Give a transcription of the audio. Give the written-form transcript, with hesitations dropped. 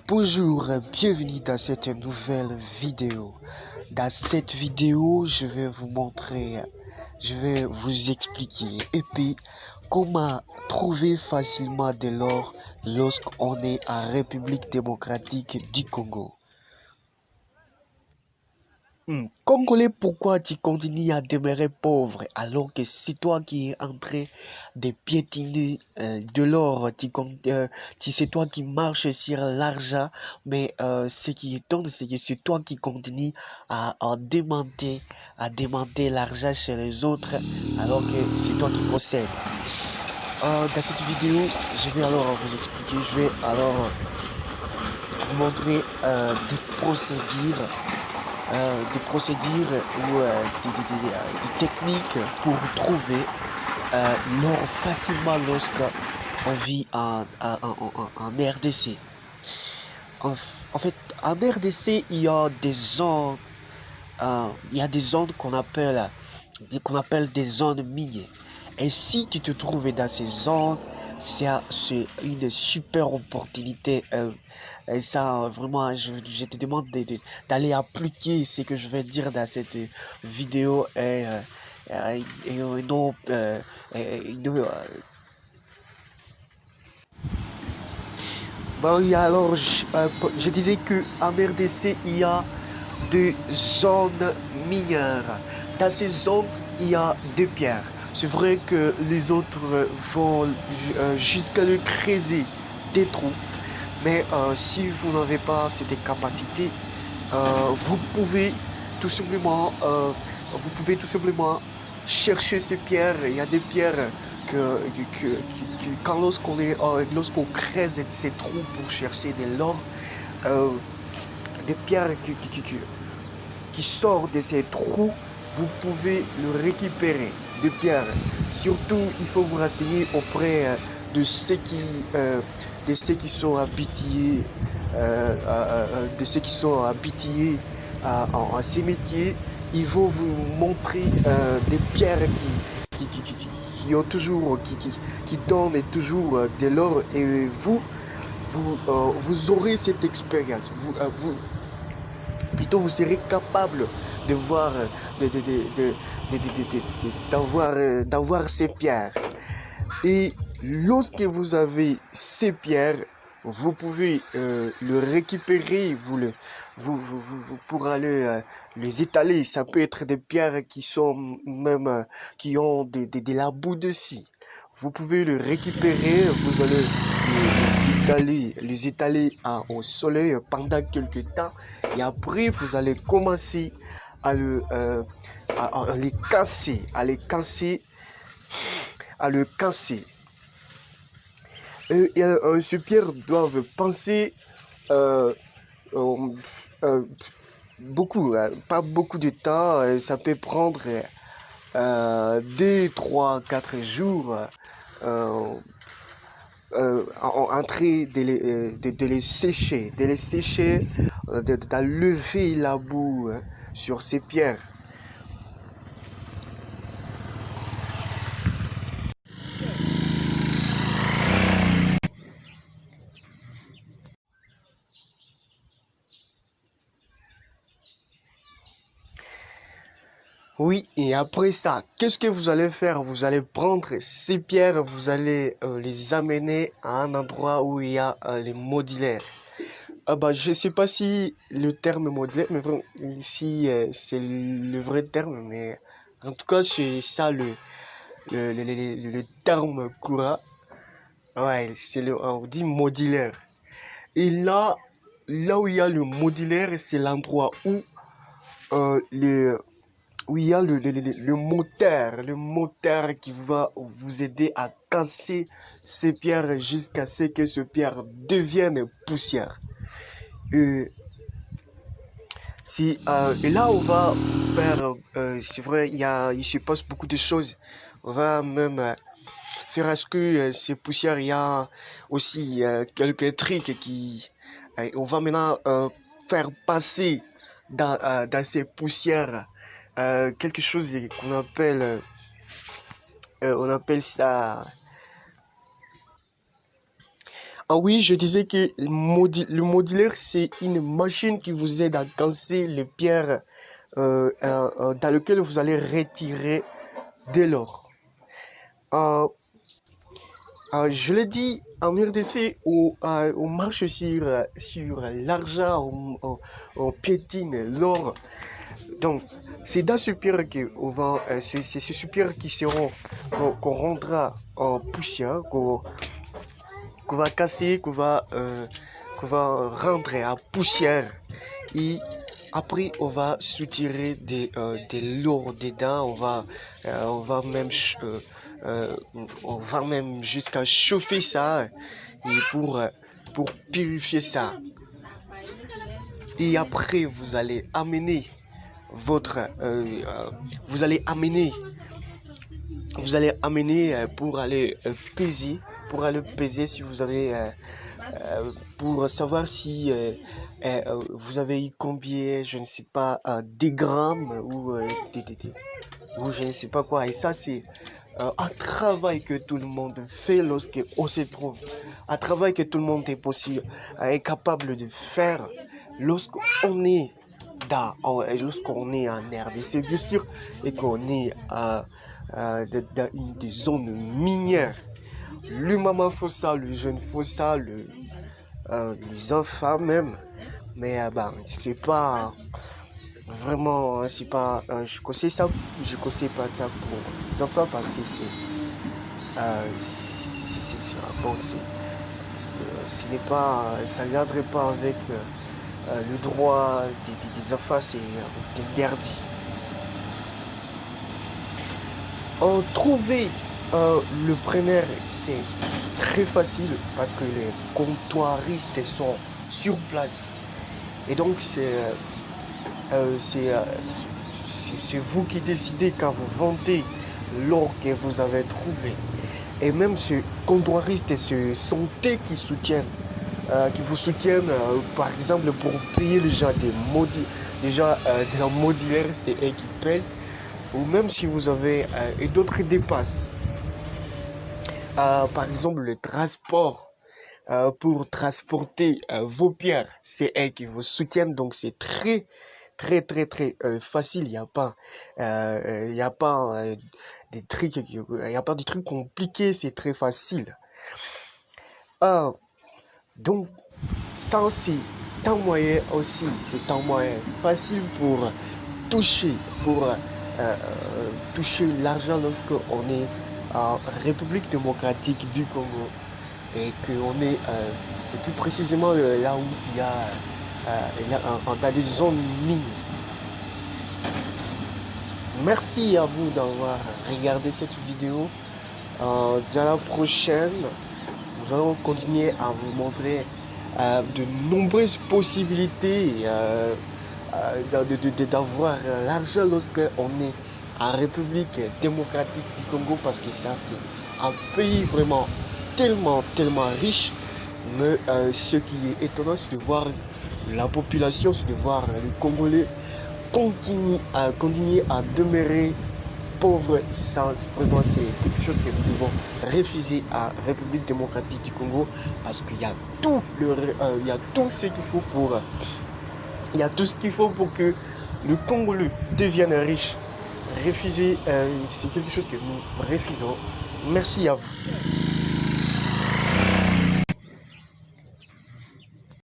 Bonjour, bienvenue dans cette nouvelle vidéo. Dans cette vidéo, je vais vous montrer, je vais vous expliquer et puis comment trouver facilement de l'or lorsqu'on est en République démocratique du Congo. Congolais, pourquoi tu continues à demeurer pauvre alors que c'est toi qui es en train de piétiner de l'or, c'est toi qui marches sur l'argent, mais ce qui étonne, c'est que c'est toi qui continues à demander l'argent chez les autres alors que c'est toi qui possèdes. Dans cette vidéo, je vais alors vous expliquer, je vais alors vous montrer des procédures ou des techniques pour trouver l'or facilement lorsqu'on vit en RDC. En, en fait, en RDC, il y a des zones qu'on appelle des zones minières. Et si tu te trouves dans ces zones, c'est une super opportunité. Et ça, vraiment, je te demande d'aller appliquer ce que je vais dire dans cette vidéo et non, bon, oui, alors, je disais que en RDC, il y a des zones minières. Dans ces zones, il y a des pierres. C'est vrai que les autres vont jusqu'à le creuser des trous. Mais si vous n'avez pas cette capacité, vous pouvez tout simplement, chercher ces pierres. Il y a des pierres quand lorsqu'on creuse ces trous pour chercher de l'or, euh, des pierres qui sortent de ces trous, vous pouvez le récupérer. Des pierres. Surtout, il faut vous renseigner auprès de ceux qui, euh, de ceux qui sont habitués, en ces métiers. Ils vont vous montrer des pierres qui ont toujours, qui donnent toujours de l'or et vous aurez cette expérience. Plutôt, vous serez capable de voir, d'avoir ces pierres. Et lorsque vous avez ces pierres, vous pouvez le récupérer, vous pourrez les étaler. Ça peut être des pierres qui sont même, qui ont de la boue dessus. Vous pouvez le récupérer, vous allez les étaler au soleil pendant quelques temps. Et après, vous allez commencer à les casser, à le casser. Ces pierres doivent penser euh, euh, euh, beaucoup, pas beaucoup de temps. Ça peut prendre 2, 3, 4 jours en train de les sécher, d'enlever la boue sur ces pierres. Oui, et après ça, qu'est-ce que vous allez faire? Vous allez prendre ces pierres, vous allez les amener à un endroit où il y a les modulaires. Ah bah, je sais pas si le terme modulaire, mais vraiment, ici c'est le vrai terme, mais en tout cas c'est ça le terme courant. Ouais, on dit modulaire. Et là où il y a le modulaire, c'est l'endroit euh, le, où il y a le moteur qui va vous aider à casser ces pierres jusqu'à ce que ces pierres deviennent poussière. Et, et là, on va faire, c'est vrai, il se passe beaucoup de choses. On va même faire à ce que ces poussières, il y a aussi quelques trucs on va maintenant faire passer dans ces poussières quelque chose on appelle ça, Ah oui, je disais que le modulaire, c'est une machine qui vous aide à casser les pierres dans lesquelles vous allez retirer de l'or. Euh, je l'ai dit, en RDC, on marche sur l'argent, on piétine l'or. Donc, c'est dans ce pierre c'est ce pierre qu'on rendra en poussière, qu'on va casser, qu'on va rendre à poussière. Et après, on va soutirer de l'eau dedans. On va même, euh, on va même jusqu'à chauffer ça et pour purifier ça. Et après, votre, euh, euh, vous allez amener pour aller peser si vous avez, pour savoir si vous avez eu combien, je ne sais pas, des grammes ou je ne sais pas quoi. Et ça, c'est un travail que tout le monde fait lorsqu'on se trouve, un travail que tout le monde est capable de faire lorsqu'on est lorsqu'on est en RDC, bien sûr, et qu'on est dans une des zones minières. Le maman faut ça, le jeune faut ça, les enfants même. Mais c'est pas vraiment, c'est pas, je conseille pas ça pour les enfants parce que bon, ce n'est pas, ça ne garderait pas avec le droit des enfants, c'est interdit. Trouver le preneur, c'est très facile parce que les comptoiristes sont sur place. Et donc, euh, c'est euh, c'est vous qui décidez quand vous vendez l'or que vous avez trouvé. Et même ce comptoiriste et ce santé qui vous soutiennent, par exemple, pour payer les gens de la modulaire, c'est eux qui payent. Ou même si vous avez et d'autres dépenses. Par exemple, le transport pour transporter vos pierres, c'est elles qui vous soutiennent. Donc, c'est très facile. Il y a pas il y a pas de trucs compliqués. C'est très facile. Euh, donc, ça c'est un moyen aussi. C'est un moyen facile pour toucher, pour toucher l'argent lorsqu'on est en République démocratique du Congo et qu'on est et plus précisément là où dans des zones minières. Merci à vous d'avoir regardé cette vidéo. Dans la prochaine, nous allons continuer à vous montrer de nombreuses possibilités d'avoir l'argent lorsqu'on est en République démocratique du Congo parce que ça c'est un pays vraiment tellement riche. Mais ce qui est étonnant, c'est de voir la population, c'est de voir les Congolais continuer à demeurer pauvres sans vraiment, c'est quelque chose que nous devons refuser à République démocratique du Congo parce qu'il y a il y a tout ce qu'il faut il y a tout ce qu'il faut pour que le Congolais devienne riche. Refuser, c'est quelque chose que nous refusons. Merci à vous.